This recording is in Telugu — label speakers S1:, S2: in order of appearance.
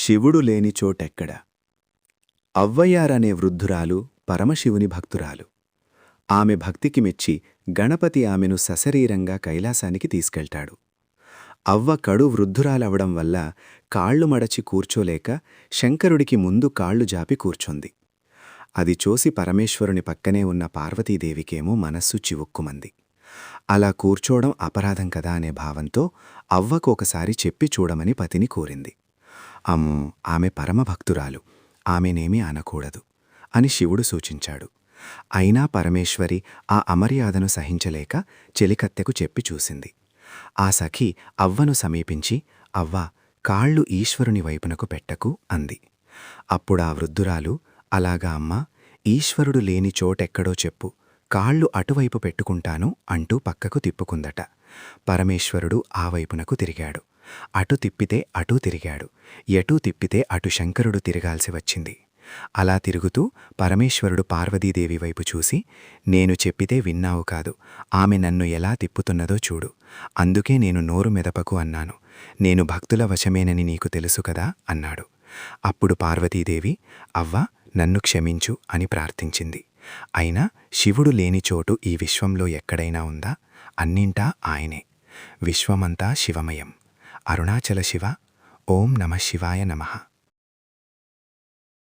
S1: శివుడు లేని చోటెక్కడ. అవ్వయ్యారనే వృద్ధురాలు పరమశివుని భక్తురాలు. ఆమె భక్తికి మెచ్చి గణపతి ఆమెను సశరీరంగా కైలాసానికి తీసుకెళ్తాడు. అవ్వ కడు వృద్ధురాలవడం వల్ల కాళ్లు మడచి కూర్చోలేక శంకరుడికి ముందు కాళ్లు జాపి కూర్చొంది. అది చూసి పరమేశ్వరుని పక్కనే ఉన్న పార్వతీదేవికేమో మనస్సు చివుక్కుమంది. అలా కూర్చోవడం అపరాధం కదా అనే భావంతో అవ్వకు ఒకసారి చెప్పి చూడమని పతిని కోరింది. అమ్మో, ఆమె పరమభక్తురాలు, ఆమెనేమీ అనకూడదు అని శివుడు సూచించాడు. అయినా పరమేశ్వరి ఆ అమర్యాదను సహించలేక చెలికత్తెకు చెప్పి చూసింది. ఆ సఖి అవ్వను సమీపించి, అవ్వా, కాళ్ళు ఈశ్వరుని వైపునకు పెట్టకు అంది. అప్పుడా వృద్ధురాలు, అలాగా అమ్మా, ఈశ్వరుడు లేని చోటెక్కడో చెప్పు, కాళ్ళు అటువైపు పెట్టుకుంటాను అంటూ పక్కకు తిప్పుకుందట. పరమేశ్వరుడు ఆ వైపునకు తిరిగాడు. అటు తిప్పితే అటూ తిరిగాడు. ఎటూ తిప్పితే అటు శంకరుడు తిరగాల్సి వచ్చింది. అలా తిరుగుతూ పరమేశ్వరుడు పార్వతీదేవి వైపు చూసి, నేను చెప్పితే విన్నావు కాదు, ఆమె నన్ను ఎలా తిప్పుతున్నదో చూడు, అందుకే నేను నోరు మెదపకు అన్నాను, నేను భక్తుల వశమేనని నీకు తెలుసు కదా అన్నాడు. అప్పుడు పార్వతీదేవి, అవ్వ, నన్ను క్షమించు అని ప్రార్థించింది. అయినా శివుడు లేని చోటు ఈ విశ్వంలో ఎక్కడైనా ఉందా? అన్నింటా ఆయనే. విశ్వమంతా శివమయం. అరుణాచల శివ. ఓం నమః శివాయ నమః.